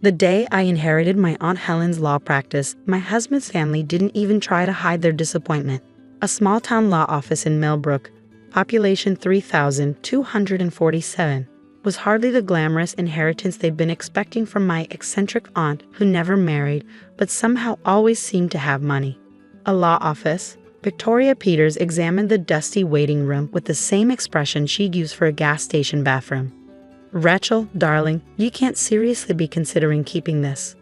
The day I inherited my Aunt Helen's law practice, my husband's family didn't even try to hide their disappointment. A small-town law office in Millbrook, population 3,247, was hardly the glamorous inheritance they'd been expecting from my eccentric aunt who never married, but somehow always seemed to have money. A law office? Victoria Peters examined the dusty waiting room with the same expression she'd use for a gas station bathroom. "Rachel, darling, you can't seriously be considering keeping this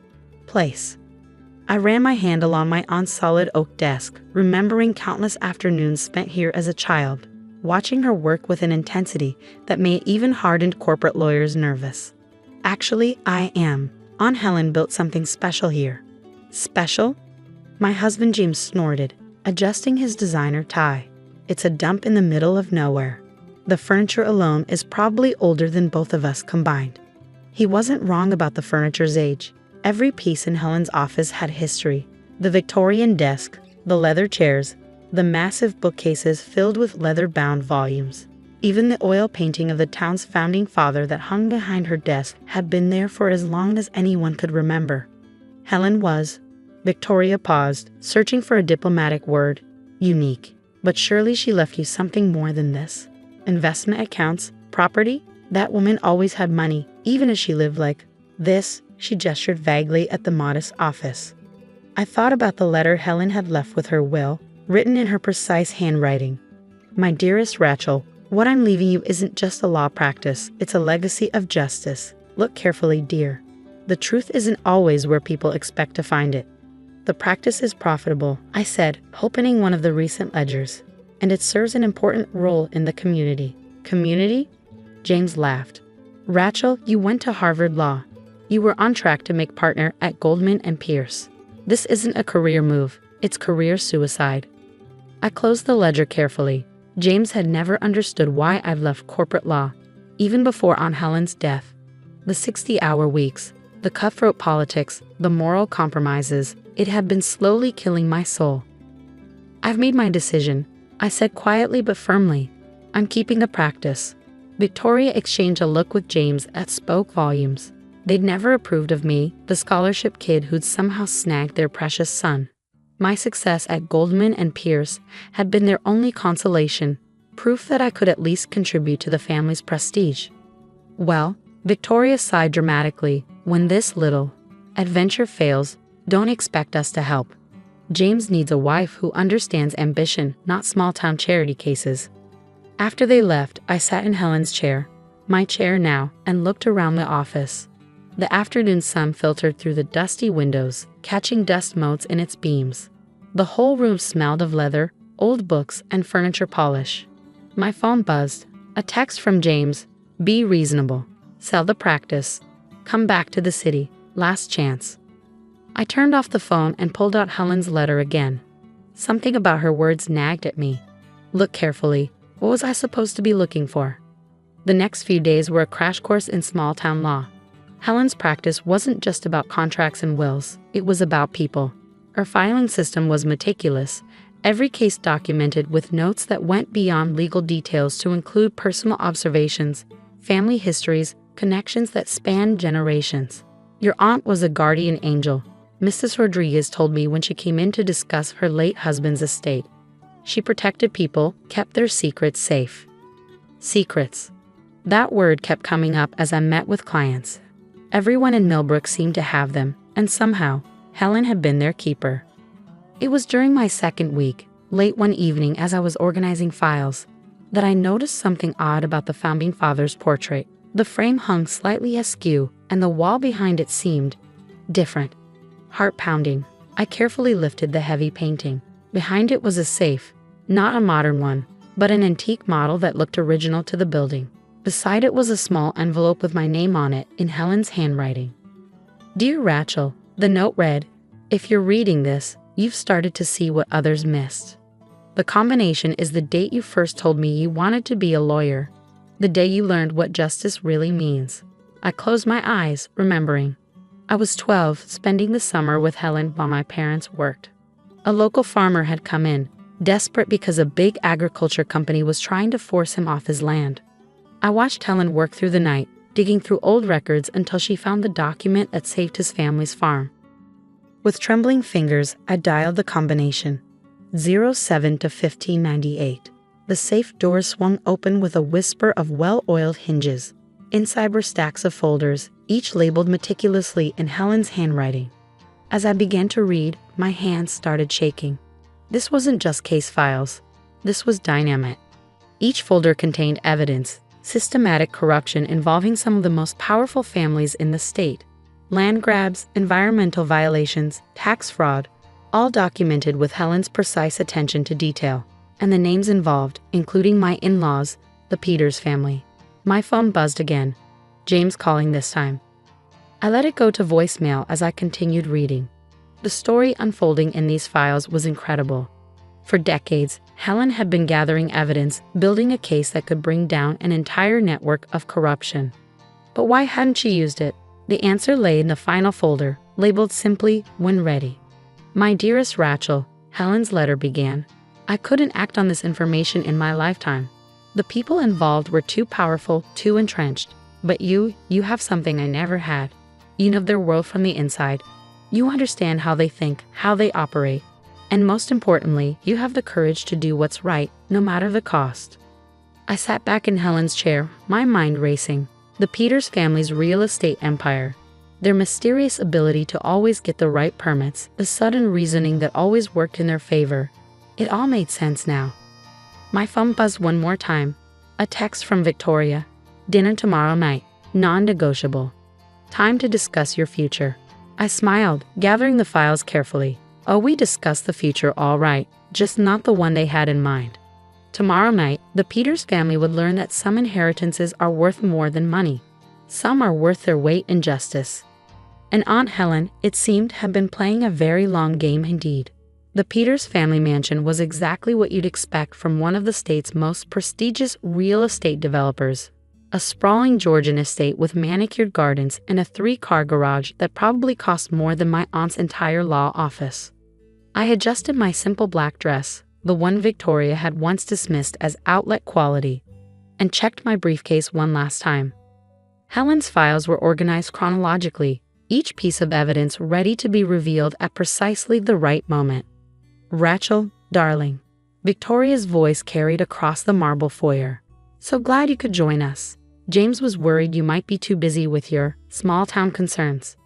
place." I ran my hand along my aunt's solid oak desk, remembering countless afternoons spent here as a child, watching her work with an intensity that made even hardened corporate lawyers nervous. "Actually, I am. Aunt Helen built something special here." "Special?" My husband James snorted, adjusting his designer tie. "It's a dump in the middle of nowhere. The furniture alone is probably older than both of us combined." He wasn't wrong about the furniture's age. Every piece in Helen's office had history. The Victorian desk, the leather chairs, the massive bookcases filled with leather-bound volumes. Even the oil painting of the town's founding father that hung behind her desk had been there for as long as anyone could remember. Helen was, Victoria paused, searching for a diplomatic word, unique. "But surely she left you something more than this. Investment accounts, property? That woman always had money, even as she lived like this." She gestured vaguely at the modest office. I thought about the letter Helen had left with her will, written in her precise handwriting. "My dearest Rachel, what I'm leaving you isn't just a law practice, it's a legacy of justice. Look carefully, dear. The truth isn't always where people expect to find it." "The practice is profitable," I said, opening one of the recent ledgers. "And it serves an important role in the community." "Community?" James laughed. "Rachel, you went to Harvard Law. You were on track to make partner at Goldman & Pierce. This isn't a career move, it's career suicide." I closed the ledger carefully. James had never understood why I'd left corporate law, even before Aunt Helen's death. The 60-hour weeks, the cutthroat politics, the moral compromises, it had been slowly killing my soul. "I've made my decision," I said quietly but firmly. "I'm keeping the practice." Victoria exchanged a look with James that spoke volumes. They'd never approved of me, the scholarship kid who'd somehow snagged their precious son. My success at Goldman & Pierce had been their only consolation, proof that I could at least contribute to the family's prestige. "Well," Victoria sighed dramatically, "when this little adventure fails, don't expect us to help. James needs a wife who understands ambition, not small-town charity cases." After they left, I sat in Helen's chair, my chair now, and looked around the office. The afternoon sun filtered through the dusty windows, catching dust motes in its beams. The whole room smelled of leather, old books, and furniture polish. My phone buzzed. A text from James. "Be reasonable. Sell the practice. Come back to the city. Last chance." I turned off the phone and pulled out Helen's letter again. Something about her words nagged at me. Look carefully. What was I supposed to be looking for? The next few days were a crash course in small-town law. Helen's practice wasn't just about contracts and wills, it was about people. Her filing system was meticulous, every case documented with notes that went beyond legal details to include personal observations, family histories, connections that spanned generations. "Your aunt was a guardian angel," Mrs. Rodriguez told me when she came in to discuss her late husband's estate. "She protected people, kept their secrets safe." Secrets. That word kept coming up as I met with clients. Everyone in Millbrook seemed to have them, and somehow, Helen had been their keeper. It was during my second week, late one evening as I was organizing files, that I noticed something odd about the founding father's portrait. The frame hung slightly askew, and the wall behind it seemed different. Heart-pounding, I carefully lifted the heavy painting. Behind it was a safe, not a modern one, but an antique model that looked original to the building. Beside it was a small envelope with my name on it in Helen's handwriting. "Dear Rachel," the note read, "if you're reading this, you've started to see what others missed. The combination is the date you first told me you wanted to be a lawyer, the day you learned what justice really means." I closed my eyes, remembering. I was 12, spending the summer with Helen while my parents worked. A local farmer had come in, desperate because a big agriculture company was trying to force him off his land. I watched Helen work through the night, digging through old records until she found the document that saved his family's farm. With trembling fingers, I dialed the combination. 07 to 1598. The safe doors swung open with a whisper of well-oiled hinges. Inside were stacks of folders, each labeled meticulously in Helen's handwriting. As I began to read, my hands started shaking. This wasn't just case files. This was dynamite. Each folder contained evidence, systematic corruption involving some of the most powerful families in the state. Land grabs, environmental violations, tax fraud, all documented with Helen's precise attention to detail. And the names involved, including my in-laws, the Peters family. My phone buzzed again. James calling this time. I let it go to voicemail as I continued reading. The story unfolding in these files was incredible. For decades, Helen had been gathering evidence, building a case that could bring down an entire network of corruption. But why hadn't she used it? The answer lay in the final folder, labeled simply, "When ready." My dearest Rachel, Helen's letter began. I couldn't act on this information in my lifetime. The people involved were too powerful, too entrenched. But you have something I never had. You know their world from the inside. You understand how they think, how they operate. And most importantly, you have the courage to do what's right, no matter the cost. I sat back in Helen's chair, my mind racing. The Peters family's real estate empire. Their mysterious ability to always get the right permits, the sudden reasoning that always worked in their favor. It all made sense now. My phone buzzed one more time. A text from Victoria. Dinner tomorrow night. Non-negotiable. Time to discuss your future. I smiled, gathering the files carefully. Oh, we discussed the future all right, just not the one they had in mind. Tomorrow night, the Peters family would learn that some inheritances are worth more than money. Some are worth their weight in justice. And Aunt Helen, it seemed, had been playing a very long game indeed. The Peters family mansion was exactly what you'd expect from one of the state's most prestigious real estate developers. A sprawling Georgian estate with manicured gardens and a 3-car garage that probably cost more than my aunt's entire law office. I adjusted my simple black dress, the one Victoria had once dismissed as outlet quality, and checked my briefcase one last time. Helen's files were organized chronologically, each piece of evidence ready to be revealed at precisely the right moment. Rachel, darling. Victoria's voice carried across the marble foyer. So glad you could join us. James was worried you might be too busy with your small-town concerns.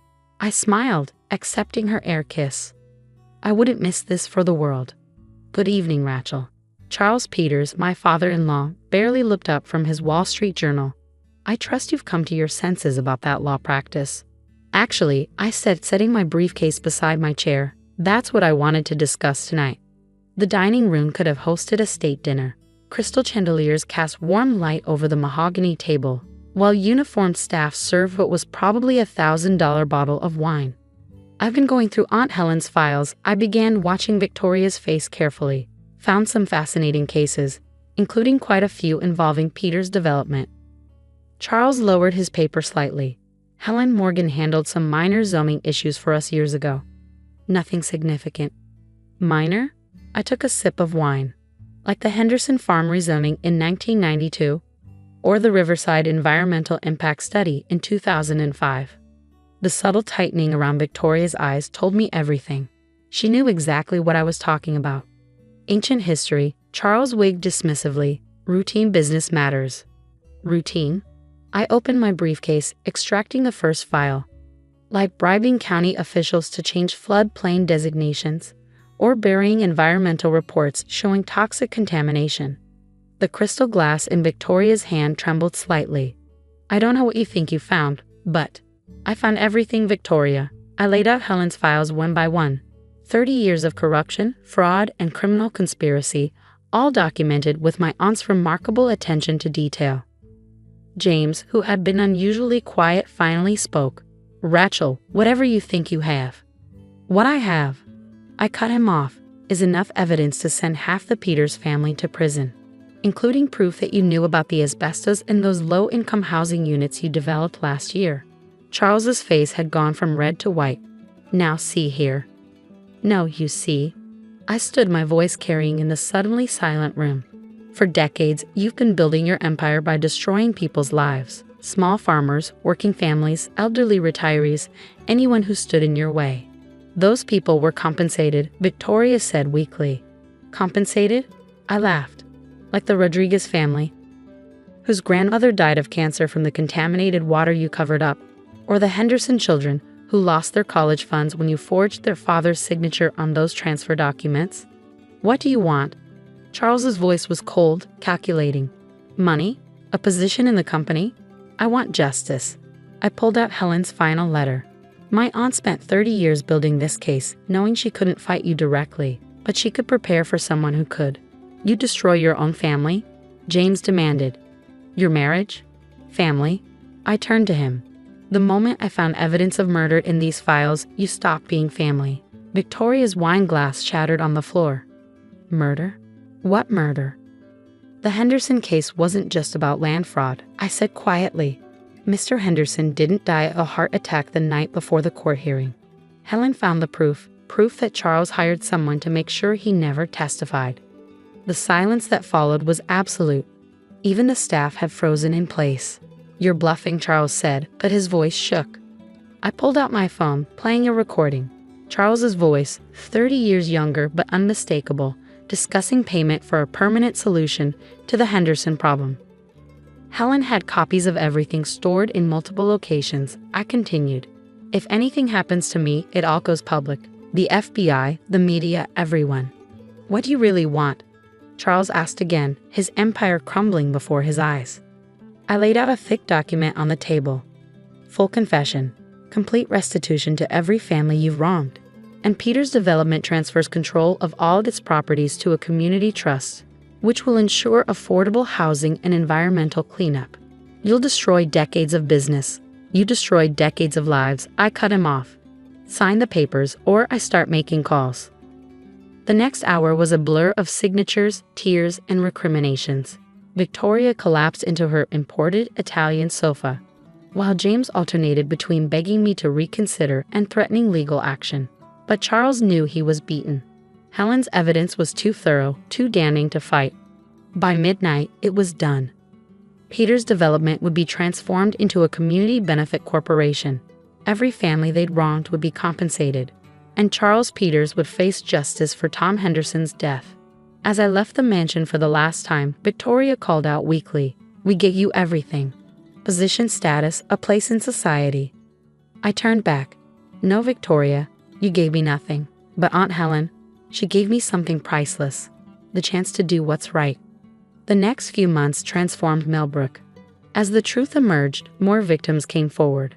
I smiled, accepting her air kiss. I wouldn't miss this for the world. Good evening, Rachel. Charles Peters, my father-in-law, barely looked up from his Wall Street Journal. I trust you've come to your senses about that law practice. Actually, I said, setting my briefcase beside my chair. That's what I wanted to discuss tonight. The dining room could have hosted a state dinner. Crystal chandeliers cast warm light over the mahogany table, while uniformed staff served what was probably a $1,000 bottle of wine. I've been going through Aunt Helen's files. I began watching Victoria's face carefully, found some fascinating cases, including quite a few involving Peters' development. Charles lowered his paper slightly. Helen Morgan handled some minor zoning issues for us years ago. Nothing significant. Minor? I took a sip of wine. Like the Henderson Farm rezoning in 1992, or the Riverside Environmental Impact Study in 2005. The subtle tightening around Victoria's eyes told me everything. She knew exactly what I was talking about. Ancient history, Charles wigged dismissively. Routine business matters. Routine? I opened my briefcase, extracting the first file. Like bribing county officials to change floodplain designations, or burying environmental reports showing toxic contamination. The crystal glass in Victoria's hand trembled slightly. I don't know what you think you found, but I found everything, Victoria. I laid out Helen's files one by one. 30 years of corruption, fraud, and criminal conspiracy, all documented with my aunt's remarkable attention to detail. James, who had been unusually quiet, finally spoke. Rachel, whatever you think you have. What I have, I cut him off, is enough evidence to send half the Peters family to prison, including proof that you knew about the asbestos in those low-income housing units you developed last year. Charles's face had gone from red to white. Now see here. No, you see. I stood, my voice carrying in the suddenly silent room. For decades, you've been building your empire by destroying people's lives, small farmers, working families, elderly retirees, anyone who stood in your way. Those people were compensated, Victoria said weakly. Compensated? I laughed. Like the Rodriguez family, whose grandmother died of cancer from the contaminated water you covered up, or the Henderson children, who lost their college funds when you forged their father's signature on those transfer documents? What do you want? Charles's voice was cold, calculating. Money? A position in the company? I want justice. I pulled out Helen's final letter. My aunt spent 30 years building this case, knowing she couldn't fight you directly, but she could prepare for someone who could. You destroy your own family? James demanded. Your marriage? Family? I turned to him. The moment I found evidence of murder in these files, you stopped being family. Victoria's wine glass shattered on the floor. Murder? What murder? The Henderson case wasn't just about land fraud, I said quietly. Mr. Henderson didn't die of a heart attack the night before the court hearing. Helen found the proof that Charles hired someone to make sure he never testified. The silence that followed was absolute. Even the staff had frozen in place. You're bluffing, Charles said, but his voice shook. I pulled out my phone, playing a recording. Charles's voice, 30 years younger but unmistakable, discussing payment for a permanent solution to the Henderson problem. Helen had copies of everything stored in multiple locations. I continued. If anything happens to me, it all goes public. The FBI, the media, everyone. What do you really want? Charles asked again, his empire crumbling before his eyes. I laid out a thick document on the table. Full confession, complete restitution to every family you've wronged, and Peter's development transfers control of all of its properties to a community trust, which will ensure affordable housing and environmental cleanup. You'll destroy decades of business. You destroyed decades of lives. I cut him off. Sign the papers, or I start making calls. The next hour was a blur of signatures, tears, and recriminations. Victoria collapsed into her imported Italian sofa, while James alternated between begging me to reconsider and threatening legal action. But Charles knew he was beaten. Helen's evidence was too thorough, too damning to fight. By midnight, it was done. Peter's development would be transformed into a community benefit corporation. Every family they'd wronged would be compensated, and Charles Peters would face justice for Tom Henderson's death. As I left the mansion for the last time, Victoria called out weakly, "We gave you everything. Position, status, a place in society." I turned back. "No, Victoria, you gave me nothing. But Aunt Helen, she gave me something priceless. The chance to do what's right." The next few months transformed Millbrook. As the truth emerged, more victims came forward.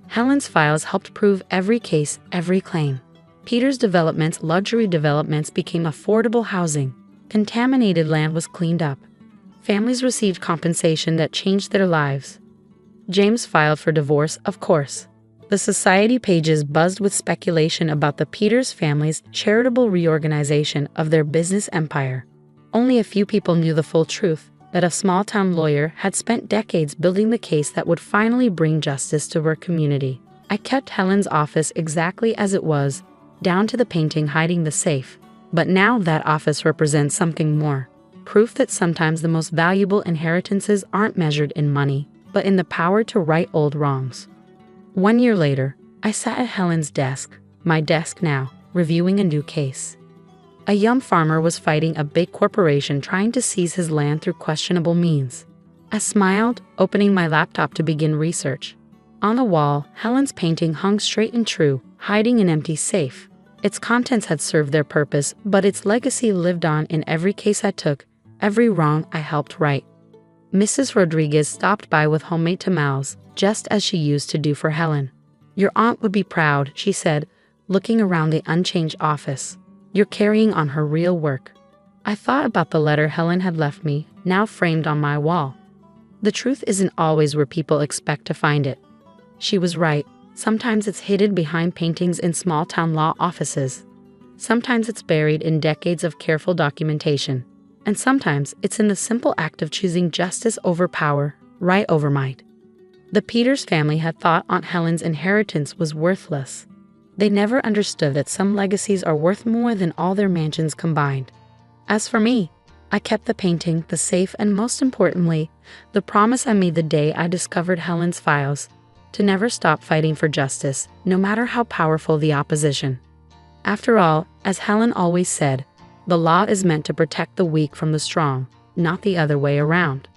Helen's files helped prove every case, every claim. Peter's developments, luxury developments, became affordable housing. Contaminated land was cleaned up. Families received compensation that changed their lives. James filed for divorce, of course. The society pages buzzed with speculation about the Peters family's charitable reorganization of their business empire. Only a few people knew the full truth, that a small-town lawyer had spent decades building the case that would finally bring justice to her community. I kept Helen's office exactly as it was, down to the painting hiding the safe. But now that office represents something more. Proof that sometimes the most valuable inheritances aren't measured in money, but in the power to right old wrongs. 1 year later, I sat at Helen's desk, my desk now, reviewing a new case. A young farmer was fighting a big corporation trying to seize his land through questionable means. I smiled, opening my laptop to begin research. On the wall, Helen's painting hung straight and true, hiding an empty safe. Its contents had served their purpose, but its legacy lived on in every case I took, every wrong I helped right. Mrs. Rodriguez stopped by with homemade tamales, just as she used to do for Helen. "Your aunt would be proud," she said, looking around the unchanged office. "You're carrying on her real work." I thought about the letter Helen had left me, now framed on my wall. The truth isn't always where people expect to find it. She was right. Sometimes it's hidden behind paintings in small-town law offices. Sometimes it's buried in decades of careful documentation. And sometimes it's in the simple act of choosing justice over power, right over might. The Peters family had thought Aunt Helen's inheritance was worthless. They never understood that some legacies are worth more than all their mansions combined. As for me, I kept the painting, the safe, and most importantly, the promise I made the day I discovered Helen's files, to never stop fighting for justice, no matter how powerful the opposition. After all, as Helen always said, the law is meant to protect the weak from the strong, not the other way around.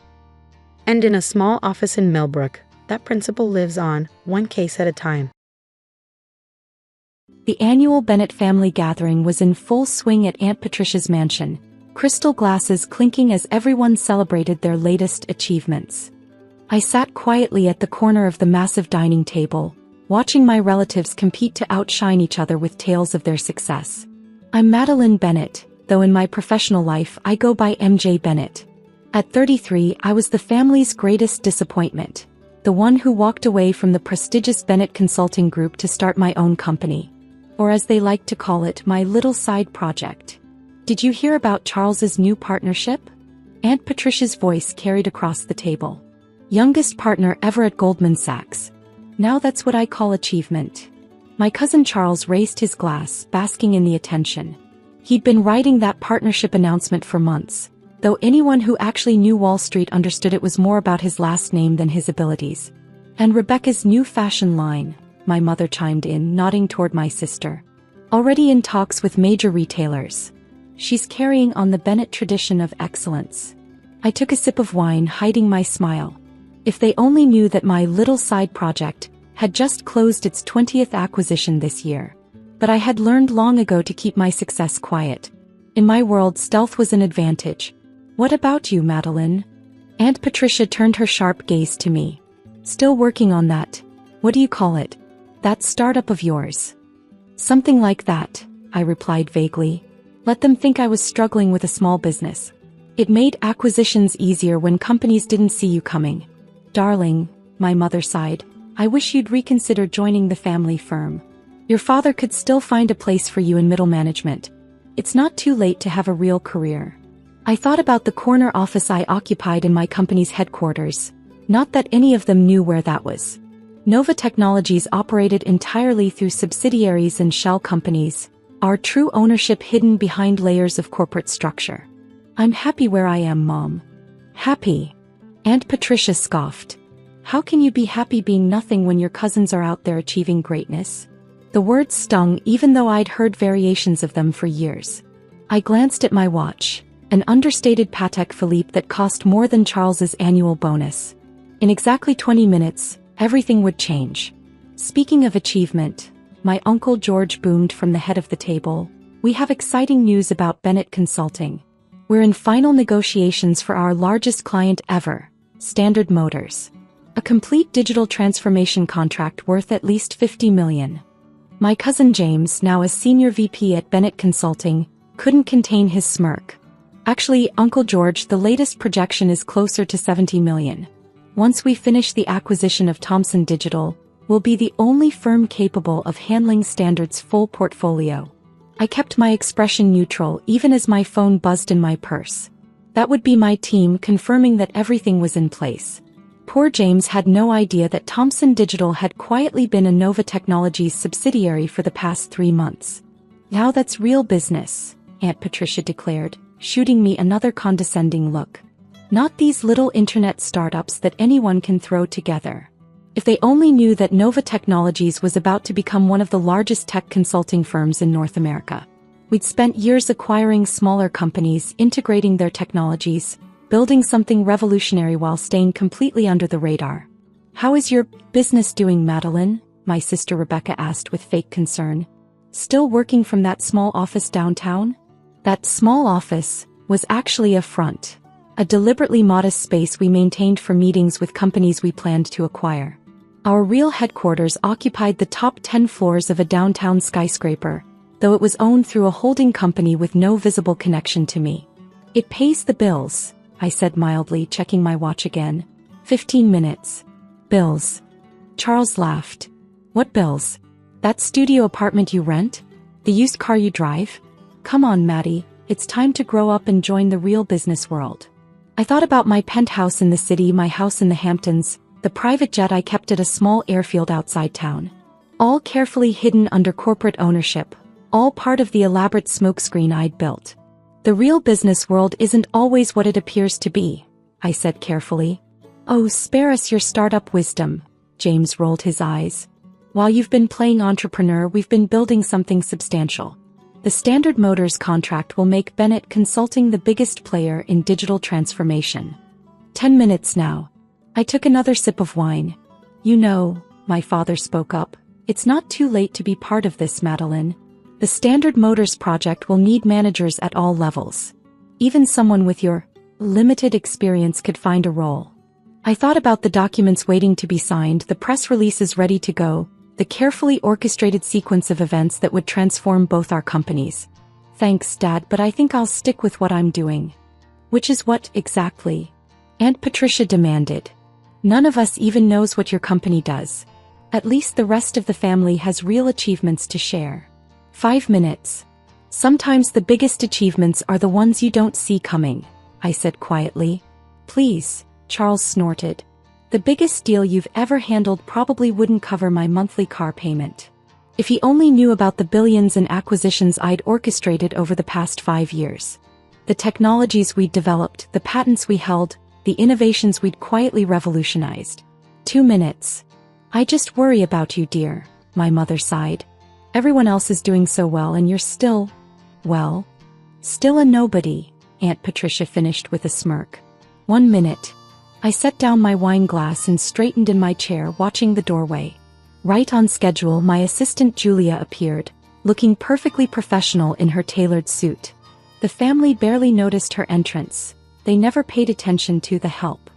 And in a small office in Millbrook, that principle lives on, one case at a time. The annual Bennett family gathering was in full swing at Aunt Patricia's mansion, crystal glasses clinking as everyone celebrated their latest achievements. I sat quietly at the corner of the massive dining table, watching my relatives compete to outshine each other with tales of their success. I'm Madeline Bennett, though in my professional life I go by MJ Bennett. At 33, I was the family's greatest disappointment, the one who walked away from the prestigious Bennett Consulting Group to start my own company. Or as they like to call it, my little side project. Did you hear about Charles's new partnership? Aunt Patricia's voice carried across the table. Youngest partner ever at Goldman Sachs. Now that's what I call achievement. My cousin Charles raised his glass, basking in the attention. He'd been writing that partnership announcement for months, though anyone who actually knew Wall Street understood it was more about his last name than his abilities. And Rebecca's new fashion line, my mother chimed in, nodding toward my sister. Already in talks with major retailers. She's carrying on the Bennett tradition of excellence. I took a sip of wine, hiding my smile. If they only knew that my little side project had just closed its 20th acquisition this year. But I had learned long ago to keep my success quiet. In my world, stealth was an advantage. What about you, Madeline? Aunt Patricia turned her sharp gaze to me. Still working on that. What do you call it? That startup of yours. Something like that, I replied vaguely. Let them think I was struggling with a small business. It made acquisitions easier when companies didn't see you coming. Darling, my mother sighed, I wish you'd reconsider joining the family firm. Your father could still find a place for you in middle management. It's not too late to have a real career. I thought about the corner office I occupied in my company's headquarters. Not that any of them knew where that was. Nova Technologies operated entirely through subsidiaries and shell companies, our true ownership hidden behind layers of corporate structure. I'm happy where I am, Mom. Happy? Aunt Patricia scoffed. How can you be happy being nothing when your cousins are out there achieving greatness? The words stung even though I'd heard variations of them for years. I glanced at my watch, an understated Patek Philippe that cost more than Charles's annual bonus. In exactly 20 minutes, everything would change. Speaking of achievement, my Uncle George boomed from the head of the table. We have exciting news about Bennett Consulting. We're in final negotiations for our largest client ever, Standard Motors. A complete digital transformation contract worth at least $50 million. My cousin James, now a senior VP at Bennett Consulting, couldn't contain his smirk. Actually, Uncle George, the latest projection is closer to $70 million. Once we finish the acquisition of Thomson Digital, we'll be the only firm capable of handling Standard's full portfolio. I kept my expression neutral even as my phone buzzed in my purse. That would be my team confirming that everything was in place. Poor James had no idea that Thomson Digital had quietly been a Nova Technologies subsidiary for the past 3 months. Now that's real business, Aunt Patricia declared, shooting me another condescending look. Not these little internet startups that anyone can throw together. If they only knew that Nova Technologies was about to become one of the largest tech consulting firms in North America. We'd spent years acquiring smaller companies, integrating their technologies, building something revolutionary while staying completely under the radar. How is your business doing, Madeline? My sister Rebecca asked with fake concern. Still working from that small office downtown? That small office was actually a front. A deliberately modest space we maintained for meetings with companies we planned to acquire. Our real headquarters occupied the top 10 floors of a downtown skyscraper, though it was owned through a holding company with no visible connection to me. It pays the bills, I said mildly, checking my watch again. 15 minutes. Bills. Charles laughed. What bills? That studio apartment you rent? The used car you drive? Come on, Maddie, it's time to grow up and join the real business world. I thought about my penthouse in the city, my house in the Hamptons, the private jet I kept at a small airfield outside town. All carefully hidden under corporate ownership, all part of the elaborate smokescreen I'd built. The real business world isn't always what it appears to be, I said carefully. Oh, spare us your startup wisdom, James rolled his eyes. While you've been playing entrepreneur, we've been building something substantial. The Standard Motors contract will make Bennett Consulting the biggest player in digital transformation. 10 minutes now. I took another sip of wine. You know, my father spoke up, it's not too late to be part of this, Madeline. The Standard Motors project will need managers at all levels. Even someone with your limited experience could find a role. I thought about the documents waiting to be signed, the press releases ready to go, the carefully orchestrated sequence of events that would transform both our companies. Thanks, Dad, but I think I'll stick with what I'm doing. Which is what, exactly? Aunt Patricia demanded. None of us even knows what your company does. At least the rest of the family has real achievements to share. 5 minutes. Sometimes the biggest achievements are the ones you don't see coming, I said quietly. Please, Charles snorted. The biggest deal you've ever handled probably wouldn't cover my monthly car payment. If he only knew about the billions in acquisitions I'd orchestrated over the past 5 years. The technologies we'd developed, the patents we held, the innovations we'd quietly revolutionized. 2 minutes. I just worry about you, dear, my mother sighed. Everyone else is doing so well and you're still, well, still a nobody, Aunt Patricia finished with a smirk. 1 minute. I set down my wine glass and straightened in my chair, watching the doorway. Right on schedule, my assistant Julia appeared, looking perfectly professional in her tailored suit. The family barely noticed her entrance. They never paid attention to the help.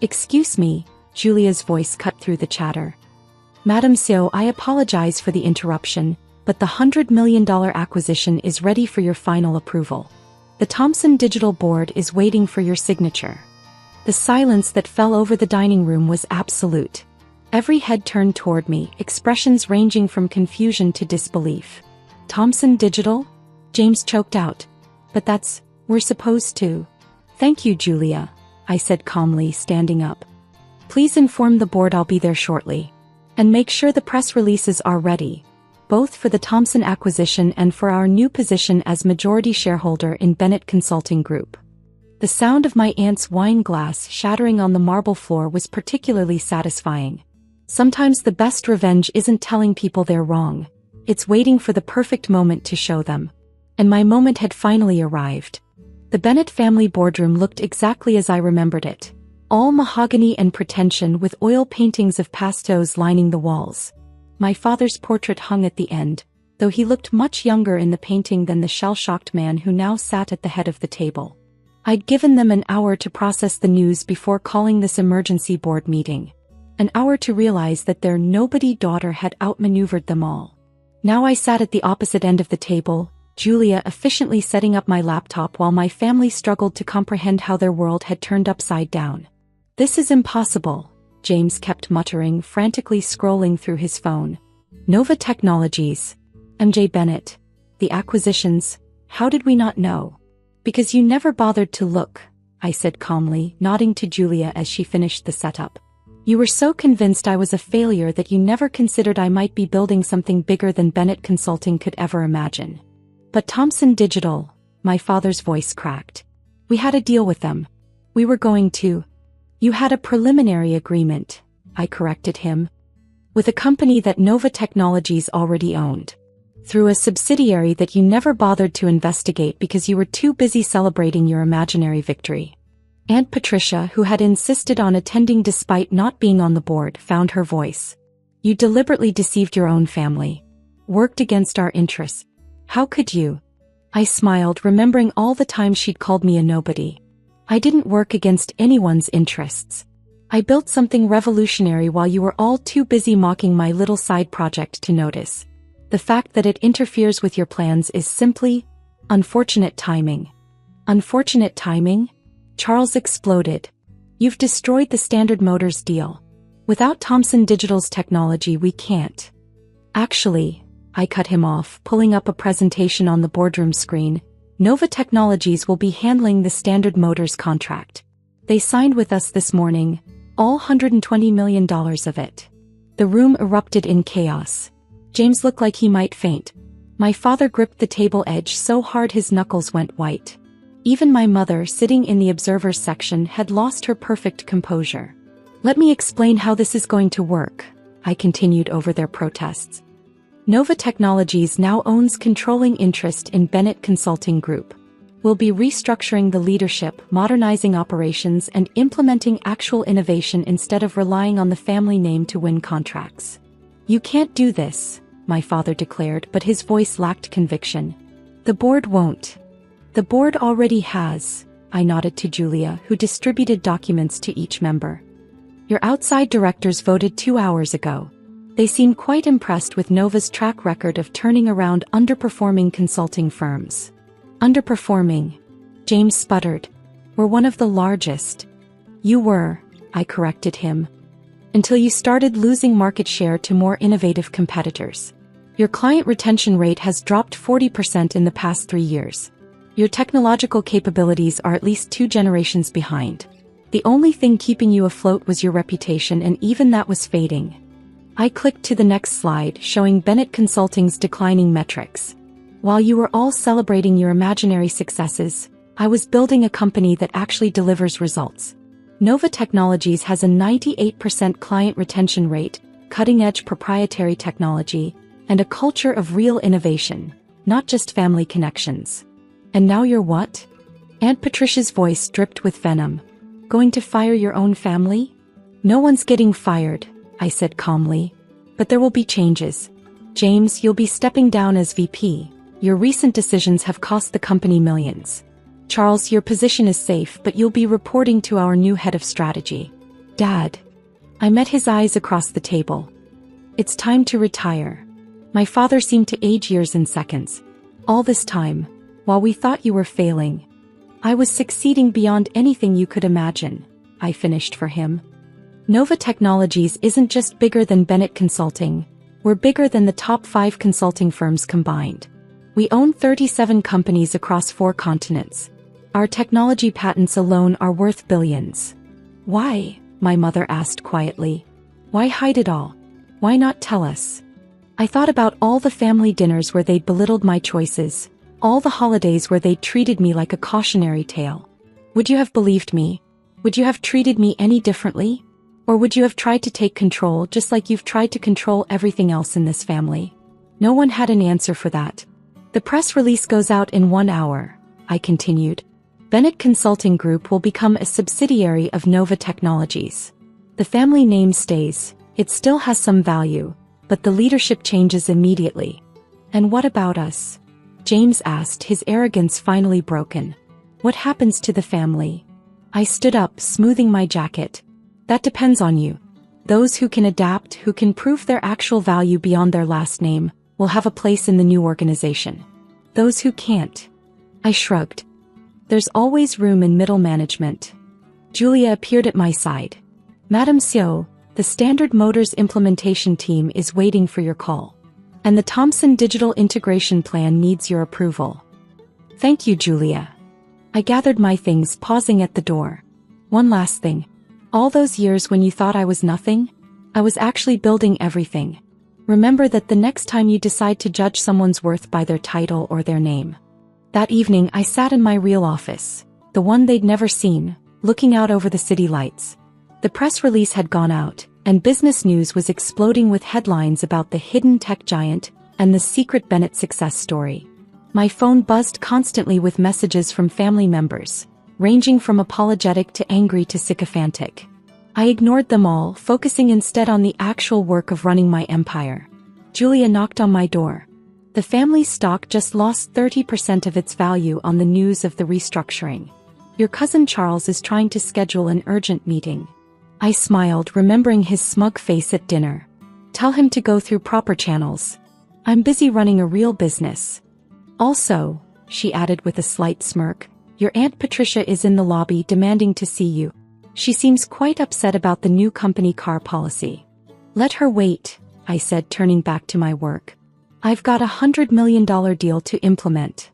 Excuse me, Julia's voice cut through the chatter. Madam CEO, I apologize for the interruption, but the $100 million acquisition is ready for your final approval. The Thomson Digital Board is waiting for your signature. The silence that fell over the dining room was absolute. Every head turned toward me, expressions ranging from confusion to disbelief. Thomson Digital? James choked out. But we're supposed to. Thank you, Julia, I said calmly, standing up. Please inform the board I'll be there shortly. And make sure the press releases are ready, both for the Thomson acquisition and for our new position as majority shareholder in Bennett Consulting Group. The sound of my aunt's wine glass shattering on the marble floor was particularly satisfying. Sometimes the best revenge isn't telling people they're wrong. It's waiting for the perfect moment to show them. And my moment had finally arrived. The Bennett family boardroom looked exactly as I remembered it. All mahogany and pretension, with oil paintings of pastos lining the walls. My father's portrait hung at the end, though he looked much younger in the painting than the shell-shocked man who now sat at the head of the table. I'd given them an hour to process the news before calling this emergency board meeting. An hour to realize that their nobody daughter had outmaneuvered them all. Now I sat at the opposite end of the table, Julia efficiently setting up my laptop while my family struggled to comprehend how their world had turned upside down. This is impossible, James kept muttering, frantically scrolling through his phone. Nova Technologies. MJ Bennett. The acquisitions. How did we not know? Because you never bothered to look, I said calmly, nodding to Julia as she finished the setup. You were so convinced I was a failure that you never considered I might be building something bigger than Bennett Consulting could ever imagine. But Thomson Digital, my father's voice cracked. We had a deal with them. We were going to. You had a preliminary agreement, I corrected him. With a company that Nova Technologies already owned. Through a subsidiary that you never bothered to investigate because you were too busy celebrating your imaginary victory. Aunt Patricia, who had insisted on attending despite not being on the board, found her voice. You deliberately deceived your own family. Worked against our interests. How could you? I smiled, remembering all the times she'd called me a nobody. I didn't work against anyone's interests. I built something revolutionary while you were all too busy mocking my little side project to notice. The fact that it interferes with your plans is simply unfortunate timing. Unfortunate timing? Charles exploded. You've destroyed the Standard Motors deal. Without Thomson Digital's technology, we can't. Actually, I cut him off, pulling up a presentation on the boardroom screen. Nova Technologies will be handling the Standard Motors contract. They signed with us this morning, all $120 million of it. The room erupted in chaos. James looked like he might faint. My father gripped the table edge so hard his knuckles went white. Even my mother, sitting in the observers section, had lost her perfect composure. "Let me explain how this is going to work," I continued over their protests. "Nova Technologies now owns controlling interest in Bennett Consulting Group. We'll be restructuring the leadership, modernizing operations, and implementing actual innovation instead of relying on the family name to win contracts." "You can't do this," my father declared, but his voice lacked conviction. "The board won't." "The board already has," I nodded to Julia, who distributed documents to each member. "Your outside directors voted 2 hours ago. They seem quite impressed with Nova's track record of turning around underperforming consulting firms." "Underperforming?" James sputtered. "We're one of the largest." "You were," I corrected him. "Until you started losing market share to more innovative competitors. Your client retention rate has dropped 40% in the past 3 years. Your technological capabilities are at least 2 generations behind. The only thing keeping you afloat was your reputation, and even that was fading." I clicked to the next slide, showing Bennett Consulting's declining metrics. While you were all celebrating your imaginary successes, I was building a company that actually delivers results. Nova Technologies has a 98% client retention rate, cutting-edge proprietary technology, and a culture of real innovation, not just family connections. "And now you're what?" Aunt Patricia's voice dripped with venom. "Going to fire your own family?" "No one's getting fired," I said calmly. "But there will be changes. James, you'll be stepping down as VP. Your recent decisions have cost the company millions. Charles, your position is safe, but you'll be reporting to our new head of strategy." "Dad." I met his eyes across the table. "It's time to retire." My father seemed to age years in seconds. "All this time, while we thought you were failing, I was succeeding beyond anything you could imagine," I finished for him. Nova Technologies isn't just bigger than Bennett Consulting, we're bigger than the top 5 consulting firms combined. We own 37 companies across 4 continents. Our technology patents alone are worth billions. "Why?" my mother asked quietly. "Why hide it all? Why not tell us?" I thought about all the family dinners where they'd belittled my choices, all the holidays where they'd treated me like a cautionary tale. Would you have believed me? Would you have treated me any differently? Or would you have tried to take control just like you've tried to control everything else in this family? No one had an answer for that. "The press release goes out in 1 hour," I continued. "Bennett Consulting Group will become a subsidiary of Nova Technologies. The family name stays, it still has some value, but the leadership changes immediately." "And what about us?" James asked, his arrogance finally broken. "What happens to the family?" I stood up, smoothing my jacket. "That depends on you. Those who can adapt, who can prove their actual value beyond their last name, will have a place in the new organization. Those who can't." I shrugged. "There's always room in middle management." Julia appeared at my side. "Madam CEO, the Standard Motors implementation team is waiting for your call. And the Thomson Digital Integration Plan needs your approval." "Thank you, Julia." I gathered my things, pausing at the door. "One last thing. All those years when you thought I was nothing, I was actually building everything. Remember that the next time you decide to judge someone's worth by their title or their name." That evening I sat in my real office, the one they'd never seen, looking out over the city lights. The press release had gone out, and business news was exploding with headlines about the hidden tech giant and the secret Bennett success story. My phone buzzed constantly with messages from family members, ranging from apologetic to angry to sycophantic. I ignored them all, focusing instead on the actual work of running my empire. Julia knocked on my door. "The family's stock just lost 30% of its value on the news of the restructuring. Your cousin Charles is trying to schedule an urgent meeting." I smiled, remembering his smug face at dinner. "Tell him to go through proper channels. I'm busy running a real business." "Also," she added with a slight smirk, "your Aunt Patricia is in the lobby demanding to see you. She seems quite upset about the new company car policy." "Let her wait," I said, turning back to my work. "I've got a $100 million deal to implement."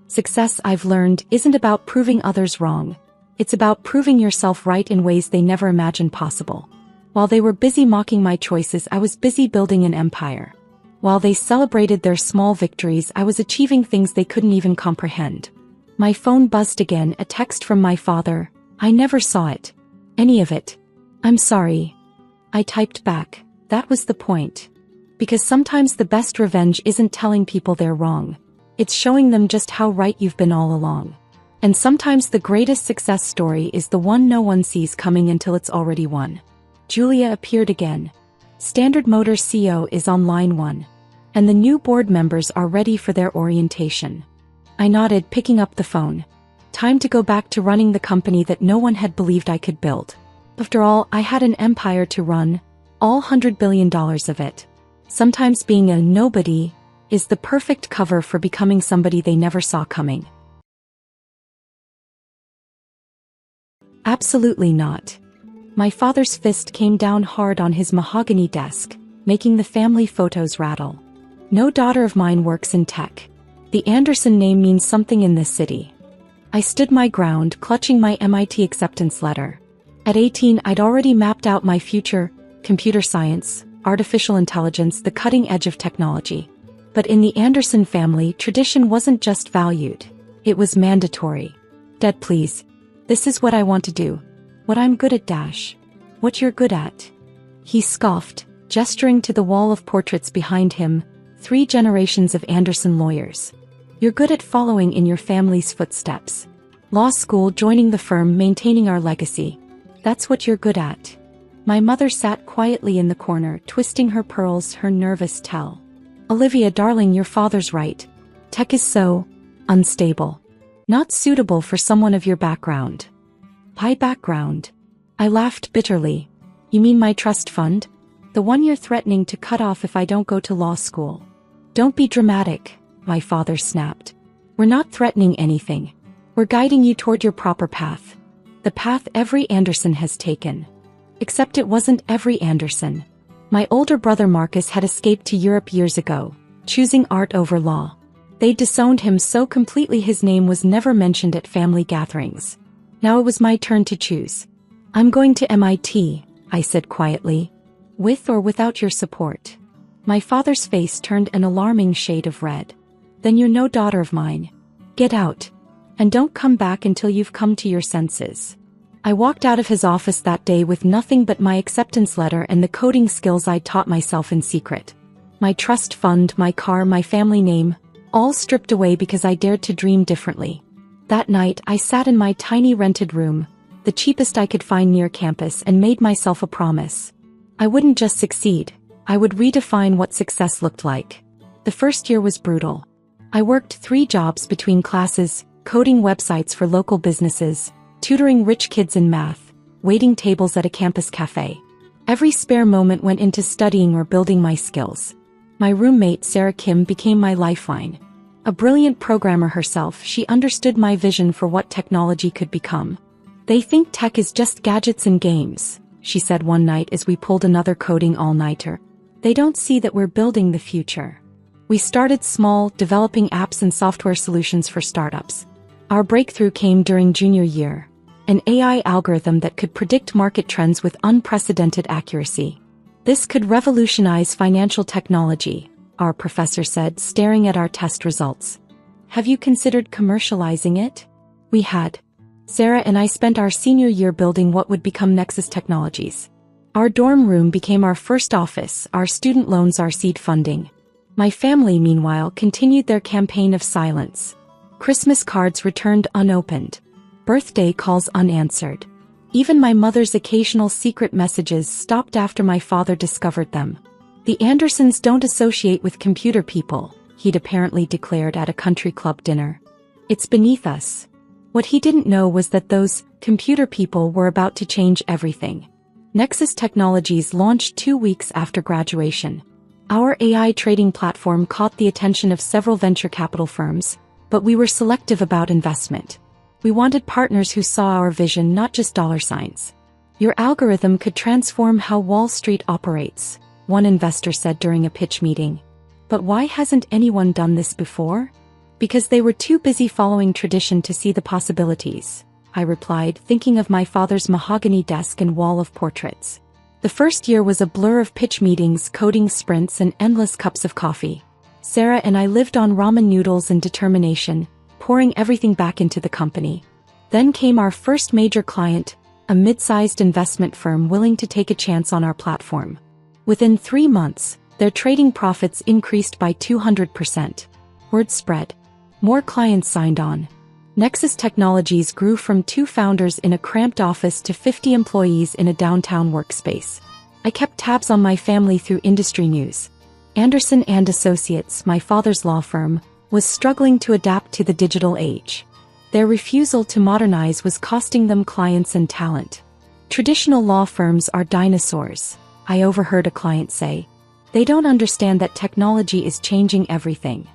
Success, I've learned, isn't about proving others wrong. It's about proving yourself right in ways they never imagined possible. While they were busy mocking my choices, I was busy building an empire. While they celebrated their small victories, I was achieving things they couldn't even comprehend. My phone buzzed again, a text from my father. I never saw it. Any of it. I'm sorry. I typed back. That was the point. Because sometimes the best revenge isn't telling people they're wrong. It's showing them just how right you've been all along. And sometimes the greatest success story is the one no one sees coming until it's already won. Julia appeared again. Standard Motors CEO is on line 1. And the new board members are ready for their orientation. I nodded, picking up the phone. Time to go back to running the company that no one had believed I could build. After all, I had an empire to run, all $100 billion of it. Sometimes being a nobody is the perfect cover for becoming somebody they never saw coming. Absolutely not. My father's fist came down hard on his mahogany desk, making the family photos rattle. No daughter of mine works in tech. The Anderson name means something in this city. I stood my ground, clutching my MIT acceptance letter. At 18, I'd already mapped out my future: computer science, artificial intelligence, the cutting edge of technology. But in the Anderson family, tradition wasn't just valued. It was mandatory. Dad, please. This is what I want to do. What I'm good at dash. What you're good at. He scoffed, gesturing to the wall of portraits behind him, 3 generations of Anderson lawyers. You're good at following in your family's footsteps. Law school, joining the firm, maintaining our legacy. That's what you're good at. My mother sat quietly in the corner, twisting her pearls, her nervous tell. Olivia, darling, your father's right. Tech is so unstable. Not suitable for someone of your background. My background? I laughed bitterly. You mean my trust fund? The one you're threatening to cut off if I don't go to law school. Don't be dramatic, my father snapped. We're not threatening anything. We're guiding you toward your proper path. The path every Anderson has taken. Except it wasn't every Anderson. My older brother Marcus had escaped to Europe years ago, choosing art over law. They'd disowned him so completely his name was never mentioned at family gatherings. Now it was my turn to choose. I'm going to MIT, I said quietly. With or without your support. My father's face turned an alarming shade of red. Then you're no daughter of mine. Get out. And don't come back until you've come to your senses. I walked out of his office that day with nothing but my acceptance letter and the coding skills I'd taught myself in secret. My trust fund, my car, my family name, all stripped away because I dared to dream differently. That night, I sat in my tiny rented room, the cheapest I could find near campus, and made myself a promise. I wouldn't just succeed, I would redefine what success looked like. The first year was brutal. I worked 3 jobs between classes, coding websites for local businesses, tutoring rich kids in math, waiting tables at a campus cafe. Every spare moment went into studying or building my skills. My roommate Sarah Kim became my lifeline. A brilliant programmer herself, she understood my vision for what technology could become. They think tech is just gadgets and games, she said one night as we pulled another coding all-nighter. They don't see that we're building the future. We started small, developing apps and software solutions for startups. Our breakthrough came during junior year. An AI algorithm that could predict market trends with unprecedented accuracy. This could revolutionize financial technology, our professor said, staring at our test results. Have you considered commercializing it? We had. Sarah and I spent our senior year building what would become Nexus Technologies. Our dorm room became our first office, our student loans our seed funding. My family, meanwhile, continued their campaign of silence. Christmas cards returned unopened. Birthday calls unanswered. Even my mother's occasional secret messages stopped after my father discovered them. The Andersons don't associate with computer people, he'd apparently declared at a country club dinner. It's beneath us. What he didn't know was that those computer people were about to change everything. Nexus Technologies launched 2 weeks after graduation. Our AI trading platform caught the attention of several venture capital firms, but we were selective about investment. We wanted partners who saw our vision, not just dollar signs. Your algorithm could transform how Wall Street operates, one investor said during a pitch meeting. But why hasn't anyone done this before? Because they were too busy following tradition to see the possibilities, I replied, thinking of my father's mahogany desk and wall of portraits. The first year was a blur of pitch meetings, coding sprints, and endless cups of coffee. Sarah and I lived on ramen noodles and determination, pouring everything back into the company. Then came our first major client, a mid-sized investment firm willing to take a chance on our platform. Within 3 months, their trading profits increased by 200%. Word spread. More clients signed on. Nexus Technologies grew from 2 founders in a cramped office to 50 employees in a downtown workspace. I kept tabs on my family through industry news. Anderson & Associates, my father's law firm, was struggling to adapt to the digital age. Their refusal to modernize was costing them clients and talent. Traditional law firms are dinosaurs, I overheard a client say. They don't understand that technology is changing everything.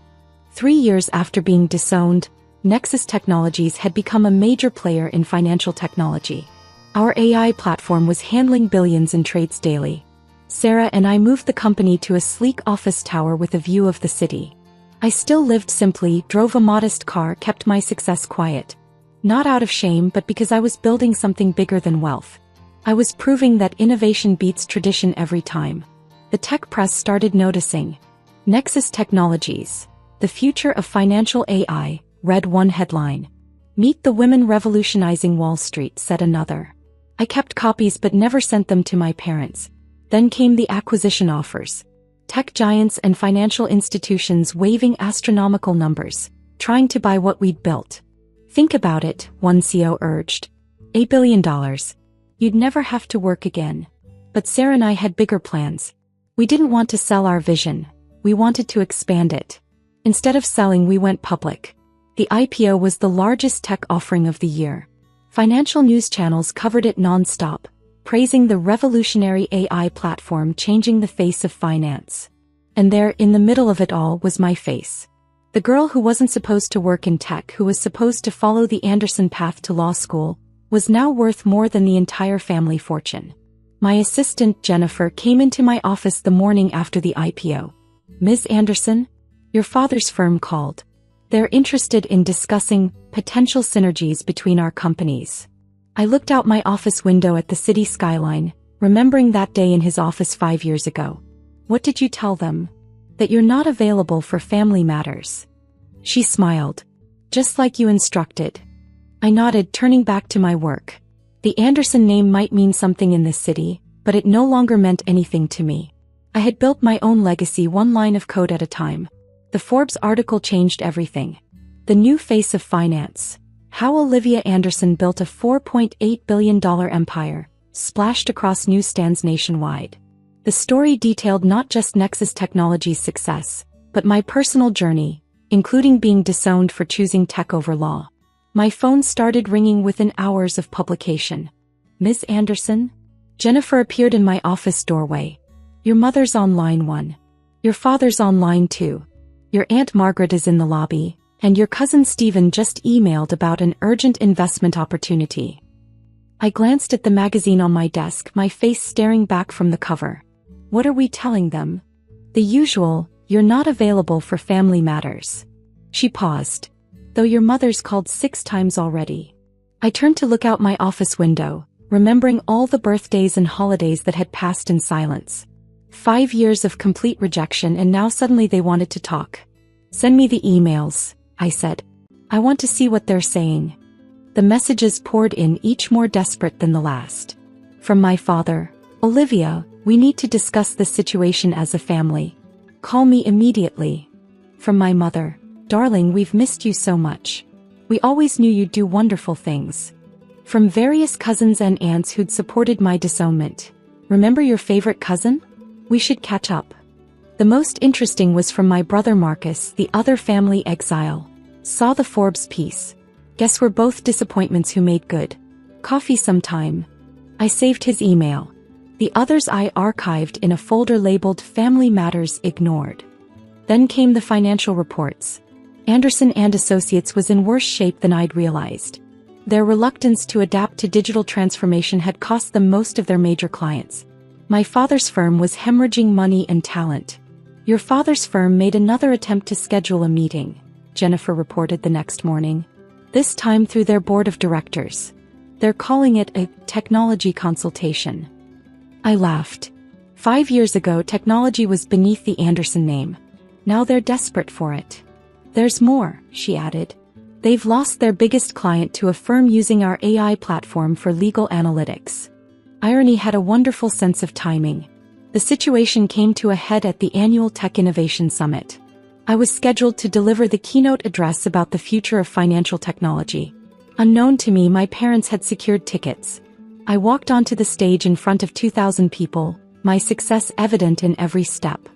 3 years after being disowned, Nexus Technologies had become a major player in financial technology. Our AI platform was handling billions in trades daily. Sarah and I moved the company to a sleek office tower with a view of the city. I still lived simply, drove a modest car, kept my success quiet. Not out of shame, but because I was building something bigger than wealth. I was proving that innovation beats tradition every time. The tech press started noticing. Nexus Technologies, the future of financial AI, read one headline. Meet the women revolutionizing Wall Street, said another. I kept copies but never sent them to my parents. Then came the acquisition offers. Tech giants and financial institutions waving astronomical numbers, trying to buy what we'd built. Think about it, one CEO urged. $8 billion. You'd never have to work again. But Sarah and I had bigger plans. We didn't want to sell our vision. We wanted to expand it. Instead of selling, we went public. The IPO was the largest tech offering of the year. Financial news channels covered it non-stop, praising the revolutionary AI platform changing the face of finance. And there, in the middle of it all, was my face. The girl who wasn't supposed to work in tech, who was supposed to follow the Anderson path to law school, was now worth more than the entire family fortune. My assistant, Jennifer, came into my office the morning after the IPO. Ms. Anderson, your father's firm called. They're interested in discussing potential synergies between our companies. I looked out my office window at the city skyline, remembering that day in his office 5 years ago. What did you tell them? That you're not available for family matters. She smiled. Just like you instructed. I nodded, turning back to my work. The Anderson name might mean something in this city, but it no longer meant anything to me. I had built my own legacy, one line of code at a time. The Forbes article changed everything. The new face of finance. How Olivia Anderson built a $4.8 billion empire, splashed across newsstands nationwide. The story detailed not just Nexus Technologies' success, but my personal journey, including being disowned for choosing tech over law. My phone started ringing within hours of publication. Ms. Anderson? Jennifer appeared in my office doorway. Your mother's on line 1. Your father's on line 2. Your Aunt Margaret is in the lobby, and your cousin Stephen just emailed about an urgent investment opportunity. I glanced at the magazine on my desk, my face staring back from the cover. What are we telling them? The usual, you're not available for family matters. She paused. Though your mother's called 6 times already. I turned to look out my office window, remembering all the birthdays and holidays that had passed in silence. 5 years of complete rejection, and now suddenly they wanted to talk. Send me the emails, I said. I want to see what they're saying. The messages poured in, each more desperate than the last. From my father, Olivia, we need to discuss this situation as a family. Call me immediately. From my mother, darling, we've missed you so much. We always knew you'd do wonderful things. From various cousins and aunts who'd supported my disownment. Remember your favorite cousin? We should catch up. The most interesting was from my brother Marcus, the other family exile. Saw the Forbes piece. Guess we're both disappointments who made good. Coffee sometime. I saved his email. The others I archived in a folder labeled Family Matters Ignored. Then came the financial reports. Anderson & Associates was in worse shape than I'd realized. Their reluctance to adapt to digital transformation had cost them most of their major clients. My father's firm was hemorrhaging money and talent. Your father's firm made another attempt to schedule a meeting, Jennifer reported the next morning. This time through their board of directors. They're calling it a technology consultation. I laughed. 5 years ago, technology was beneath the Anderson name. Now they're desperate for it. There's more, she added. They've lost their biggest client to a firm using our AI platform for legal analytics. Irony had a wonderful sense of timing. The situation came to a head at the annual Tech Innovation Summit. I was scheduled to deliver the keynote address about the future of financial technology. Unknown to me, my parents had secured tickets. I walked onto the stage in front of 2,000 people, my success evident in every step.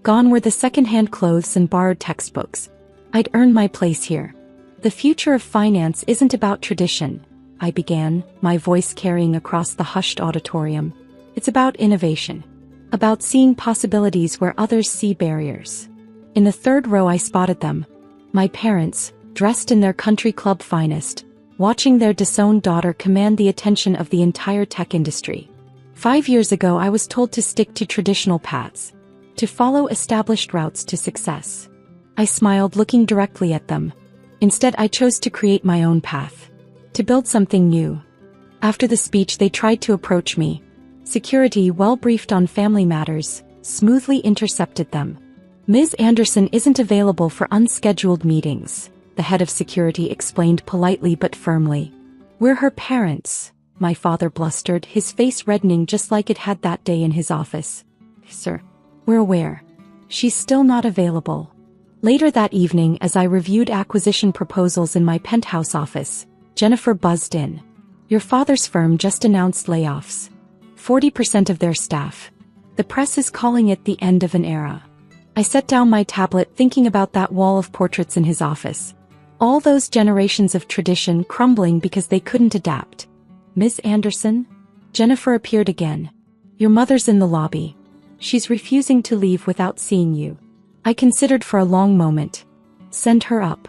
Gone were the second-hand clothes and borrowed textbooks. I'd earned my place here. The future of finance isn't about tradition, I began, my voice carrying across the hushed auditorium. It's about innovation. About seeing possibilities where others see barriers. In the third row I spotted them. My parents, dressed in their country club finest, watching their disowned daughter command the attention of the entire tech industry. 5 years ago I was told to stick to traditional paths. To follow established routes to success. I smiled, looking directly at them. Instead I chose to create my own path. To build something new. After the speech they tried to approach me. Security, well briefed on family matters, smoothly intercepted them. Ms. Anderson isn't available for unscheduled meetings, the head of security explained politely but firmly. We're her parents, my father blustered, his face reddening just like it had that day in his office. Sir, we're aware. She's still not available. Later that evening, as I reviewed acquisition proposals in my penthouse office, Jennifer buzzed in. Your father's firm just announced layoffs. 40% of their staff. The press is calling it the end of an era. I set down my tablet, thinking about that wall of portraits in his office. All those generations of tradition crumbling because they couldn't adapt. Ms. Anderson? Jennifer appeared again. Your mother's in the lobby. She's refusing to leave without seeing you. I considered for a long moment. Send her up.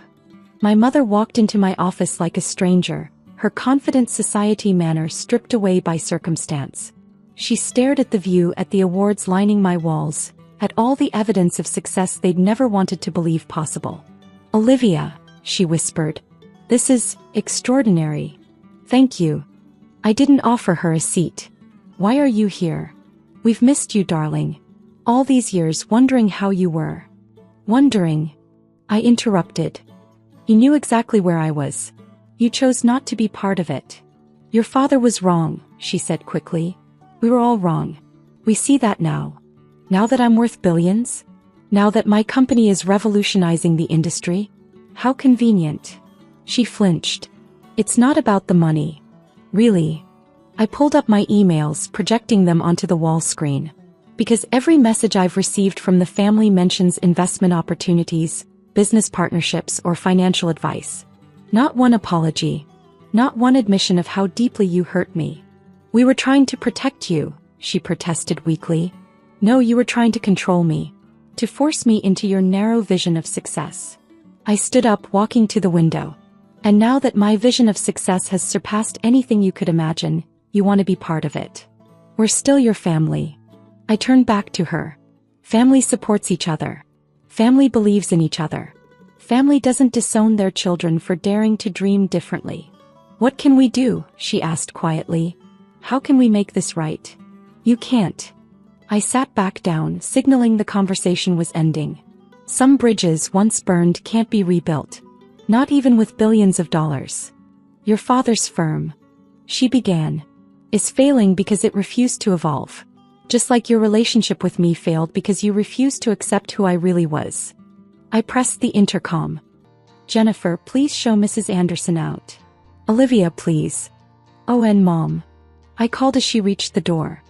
My mother walked into my office like a stranger, her confident society manner stripped away by circumstance. She stared at the view, at the awards lining my walls, at all the evidence of success they'd never wanted to believe possible. Olivia, she whispered. This is extraordinary. Thank you. I didn't offer her a seat. Why are you here? We've missed you, darling. All these years wondering how you were. Wondering? I interrupted. You knew exactly where I was. You chose not to be part of it. Your father was wrong, she said quickly. We were all wrong. We see that now. Now that I'm worth billions? Now that my company is revolutionizing the industry? How convenient. She flinched. It's not about the money. Really. I pulled up my emails, projecting them onto the wall screen. Because every message I've received from the family mentions investment opportunities, business partnerships, or financial advice. Not one apology. Not one admission of how deeply you hurt me. We were trying to protect you, she protested weakly. No, you were trying to control me. To force me into your narrow vision of success. I stood up, walking to the window. And now that my vision of success has surpassed anything you could imagine, you want to be part of it. We're still your family. I turned back to her. Family supports each other. Family believes in each other. Family doesn't disown their children for daring to dream differently. What can we do? She asked quietly. How can we make this right? You can't. I sat back down, signaling the conversation was ending. Some bridges once burned can't be rebuilt. Not even with billions of dollars. Your father's firm, she began, is failing because it refused to evolve. Just like your relationship with me failed because you refused to accept who I really was. I pressed the intercom. Jennifer, please show Mrs. Anderson out. Olivia, please. Oh, and Mom. I called as she reached the door.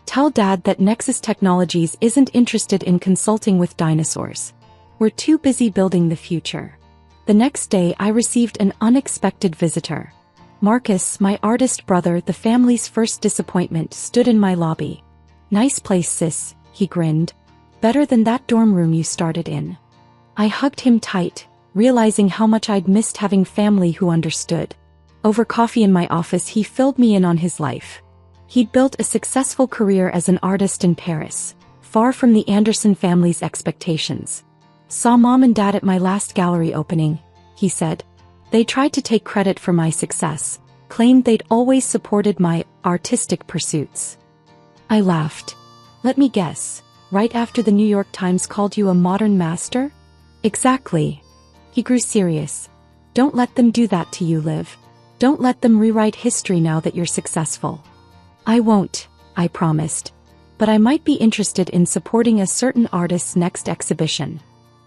Tell Dad that Nexus Technologies isn't interested in consulting with dinosaurs. We're too busy building the future. The next day I received an unexpected visitor. Marcus, my artist brother, the family's first disappointment, stood in my lobby. Nice place, sis, he grinned. Better than that dorm room you started in. I hugged him tight, realizing how much I'd missed having family who understood. Over coffee in my office he filled me in on his life. He'd built a successful career as an artist in Paris, far from the Anderson family's expectations. Saw Mom and Dad at my last gallery opening, he said. They tried to take credit for my success, claimed they'd always supported my artistic pursuits. I laughed. Let me guess, right after the New York Times called you a modern master? Exactly. He grew serious. Don't let them do that to you, Liv. Don't let them rewrite history now that you're successful. I won't, I promised. But I might be interested in supporting a certain artist's next exhibition.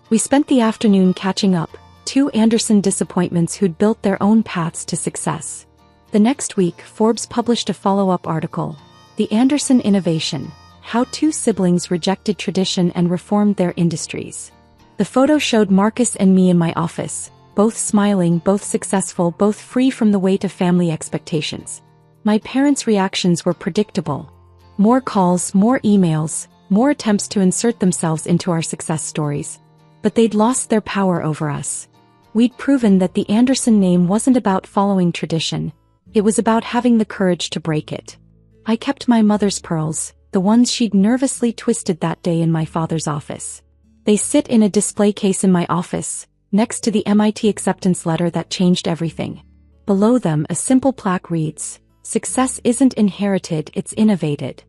We spent the afternoon catching up, two Anderson disappointments who'd built their own paths to success. The next week, Forbes published a follow-up article, The Anderson Innovation: How Two Siblings Rejected Tradition and Reformed Their Industries. The photo showed Marcus and me in my office, both smiling, both successful, both free from the weight of family expectations. My parents' reactions were predictable. More calls, more emails, more attempts to insert themselves into our success stories. But they'd lost their power over us. We'd proven that the Anderson name wasn't about following tradition, it was about having the courage to break it. I kept my mother's pearls, the ones she'd nervously twisted that day in my father's office. They sit in a display case in my office, next to the MIT acceptance letter that changed everything. Below them, a simple plaque reads, "Success isn't inherited, it's innovated."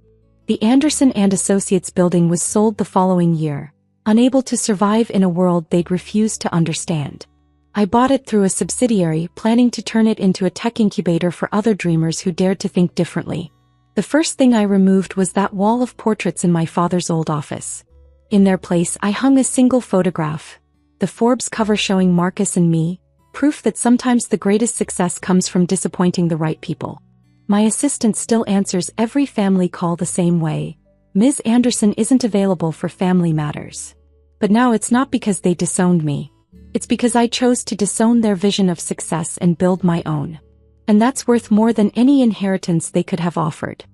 The Anderson and Associates building was sold the following year, unable to survive in a world they'd refused to understand. I bought it through a subsidiary, planning to turn it into a tech incubator for other dreamers who dared to think differently. The first thing I removed was that wall of portraits in my father's old office. In their place, I hung a single photograph, the Forbes cover showing Marcus and me, proof that sometimes the greatest success comes from disappointing the right people. My assistant still answers every family call the same way. Ms. Anderson isn't available for family matters. But now it's not because they disowned me. It's because I chose to disown their vision of success and build my own. And that's worth more than any inheritance they could have offered.